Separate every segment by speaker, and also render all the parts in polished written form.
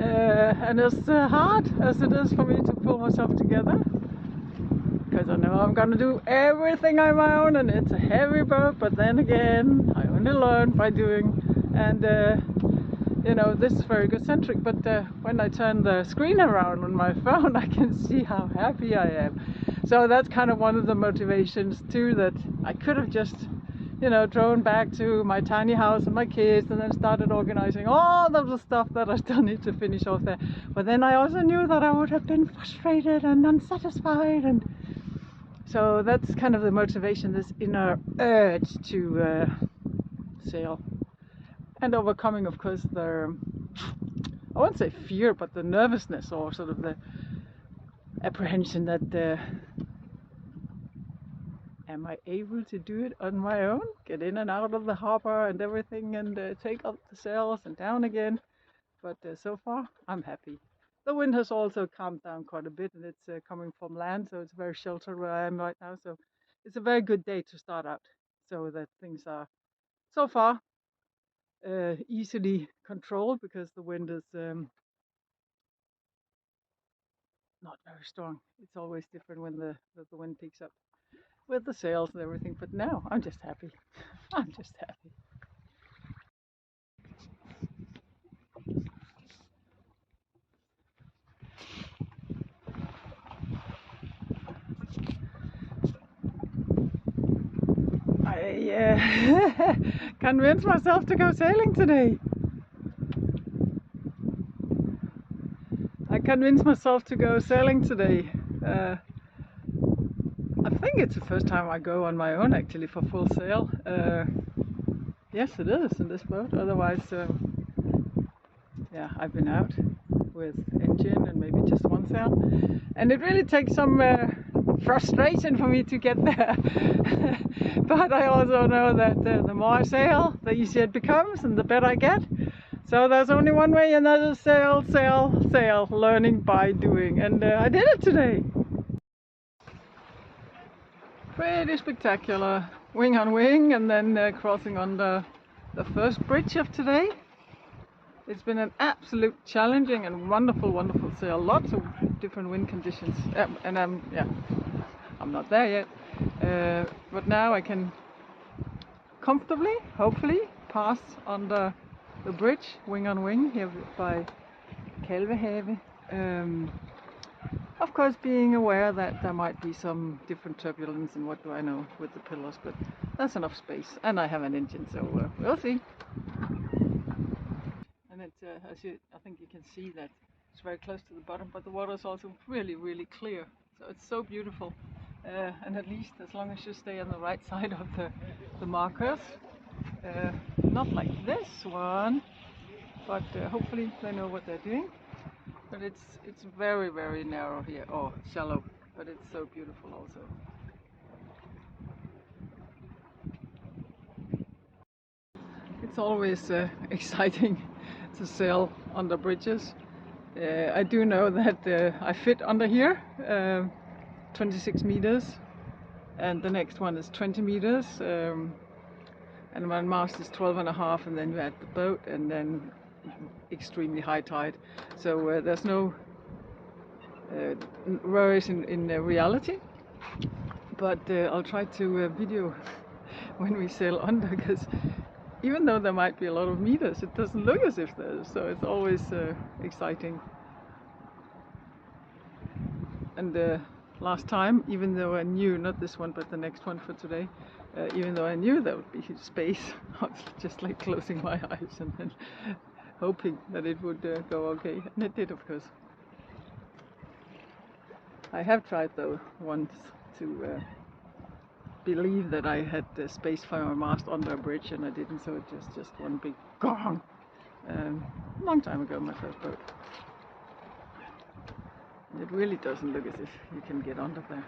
Speaker 1: and as hard as it is for me to pull myself together, because I know I'm gonna do everything on my own, and it's a heavy boat, but then again I only learn by doing. And you know, this is very egocentric, but when I turn the screen around on my phone, I can see how happy I am. So that's kind of one of the motivations too, that I could have just, you know, drone back to my tiny house and my kids and then started organizing all of the stuff that I still need to finish off there. But then I also knew that I would have been frustrated and unsatisfied, and so that's kind of the motivation, this inner urge to sail. And overcoming, of course, the, I won't say fear, but the nervousness, or sort of the apprehension that am I able to do it on my own? Get in and out of the harbor and everything, and take up the sails and down again. But so far, I'm happy. The wind has also calmed down quite a bit, and it's coming from land, so it's very sheltered where I am right now. So it's a very good day to start out, so that things are so far easily controlled, because the wind is not very strong. It's always different when the wind picks up with the sails and everything. But now I'm just happy. I'm just happy. I convinced myself to go sailing today. I convinced myself to go sailing today. I think it's the first time I go on my own, actually, for full sail. Yes, it is in this boat. Otherwise, yeah, I've been out with engine and maybe just one sail, and it really takes some frustration for me to get there. But I also know that the more I sail, the easier it becomes and the better I get. So there's only one way, and that is sail, sail, sail, learning by doing. And I did it today. Pretty spectacular, wing on wing, and then crossing on the first bridge of today. It's been an absolute challenging and wonderful, wonderful sail. Lots of different wind conditions, and I'm not there yet. But now I can comfortably, hopefully, pass on the bridge, wing on wing, here by Kalvehave. Of course, being aware that there might be some different turbulence, and what do I know with the pillars, but that's enough space, and I have an engine, so we'll see. And it's, I think you can see that it's very close to the bottom, but the water is also really, really clear, so it's so beautiful. And at least as long as you stay on the right side of the markers, not like this one, but hopefully they know what they're doing. But it's very, very narrow here, or shallow, but it's so beautiful also. It's always exciting to sail under bridges. I do know that I fit under here, 26 meters, and the next one is 20 meters, and one mast is 12.5, and then you add the boat, and then extremely high tide. So there's no worries in reality, but I'll try to video when we sail under, because even though there might be a lot of meters, it doesn't look as if there is, so it's always exciting. And last time, even though I knew, not this one but the next one for today, even though I knew there would be space, I was just like closing my eyes and then hoping that it would go okay, and it did, of course. I have tried though once to believe that I had space for my mast under a bridge, and I didn't, so it was just one big gong. Long time ago, my first boat. It really doesn't look as if you can get under there.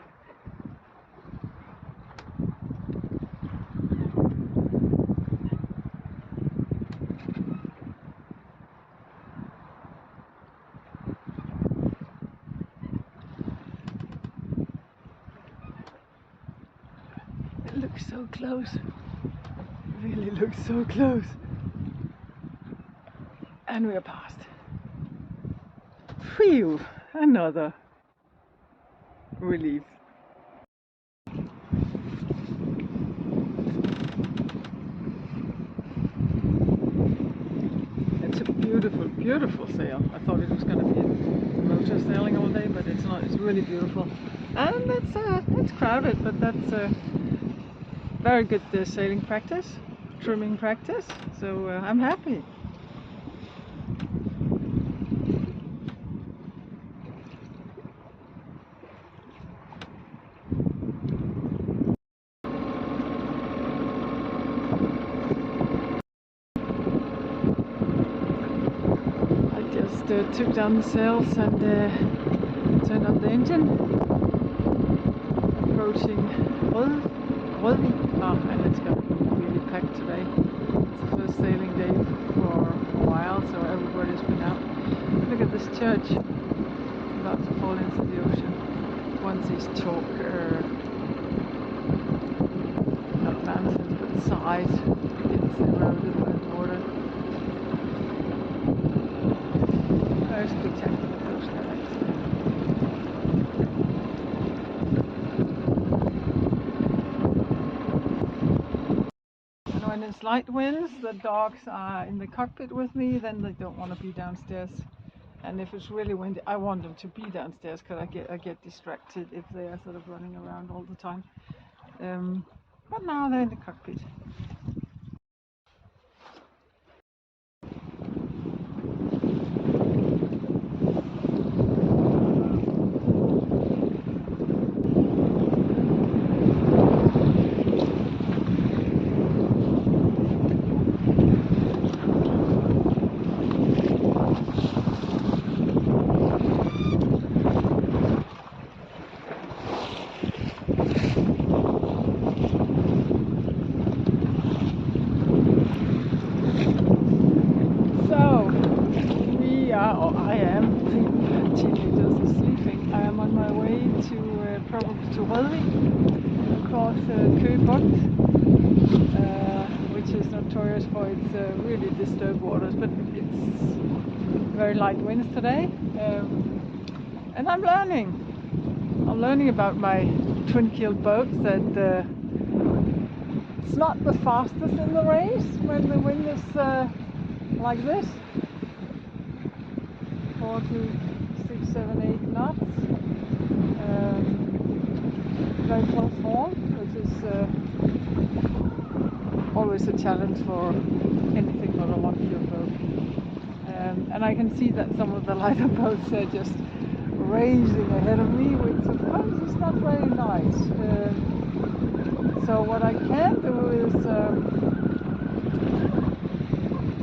Speaker 1: It looks so close. It really looks so close. And we are past. Phew, another relief. It's a beautiful, beautiful sail. I thought it was going to be motor sailing all day, but it's not. It's really beautiful. And it's crowded, but that's very good sailing practice, trimming practice. So I'm happy. Took down the sails and turned up the engine. Approaching Rødvig. And it's going to be really packed today. It's the first sailing day for a while, so everybody's been out. Look at this church, about to fall into the ocean. Once these chalk, not mountains, but sides gets eroded by the water. Very spectacular postcard. And when it's light winds, the dogs are in the cockpit with me, then they don't want to be downstairs. And if it's really windy, I want them to be downstairs because I get distracted if they are sort of running around all the time. But now they're in the cockpit. I am. Teenagers are sleeping. I am on my way to probably to Rødvig, across Køge, which is notorious for its really disturbed waters, but it's very light winds today, and I'm learning. I'm learning about my twin-keeled boats that it's not the fastest in the race when the wind is like this. 4 to 6, 7, 8 knots. Very close haul, which is always a challenge for anything but a one-keel boat. And I can see that some of the lighter boats are just racing ahead of me, which of course is not very nice. So what I can do is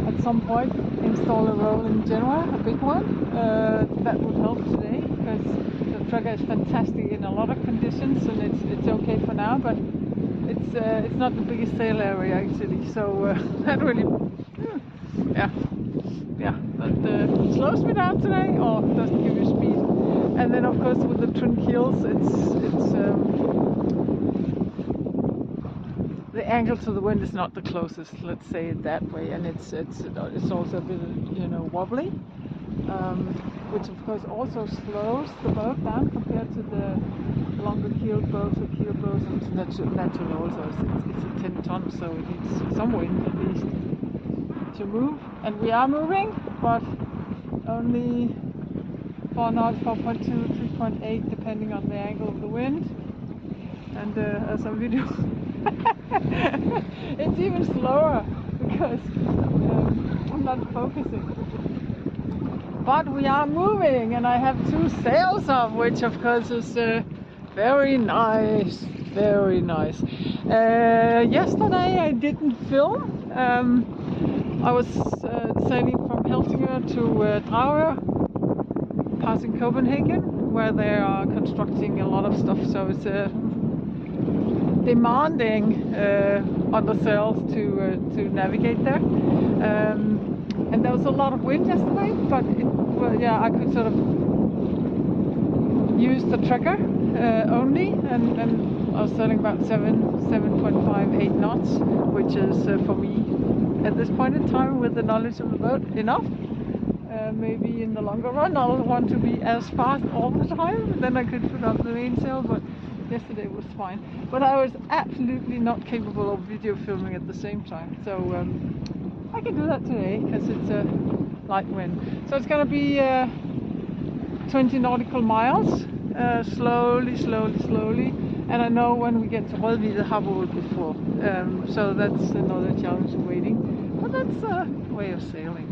Speaker 1: at some point install a rolling genoa, a big one. That would help today because the trigger is fantastic in a lot of conditions, and it's okay for now, but it's not the biggest sail area actually, so that really that slows me down today, or doesn't give you speed. And then of course with the twin keels, it's the angle to the wind is not the closest, let's say it that way, and it's also a bit, wobbly, which of course also slows the boat down compared to the longer keeled boats or keel boats, and naturally also it's a 10 ton, so it needs some wind at least to move, and we are moving, but only 4 knots, 4.2, 3.8 depending on the angle of the wind, and as a video it's even slower because I'm not focusing. But we are moving, and I have 2 sails off, which of course is very nice, very nice. Yesterday I didn't film. I was sailing from Helsingør to Dragør, passing Copenhagen, where they are constructing a lot of stuff, so it's demanding on the sails to navigate there, and there was a lot of wind yesterday, but I could sort of use the tracker only, and I was sailing about 7.5, 8 knots, which is for me at this point in time, with the knowledge of the boat, enough. maybe in the longer run I'll want to be as fast all the time, then I could put up the mainsail, but yesterday was fine. But I was absolutely not capable of video filming at the same time, so I can do that today because it's a light wind. So it's going to be 20 nautical miles, slowly, and I know when we get to Rødvig the harbour will be full, so that's another challenge waiting, but that's a way of sailing.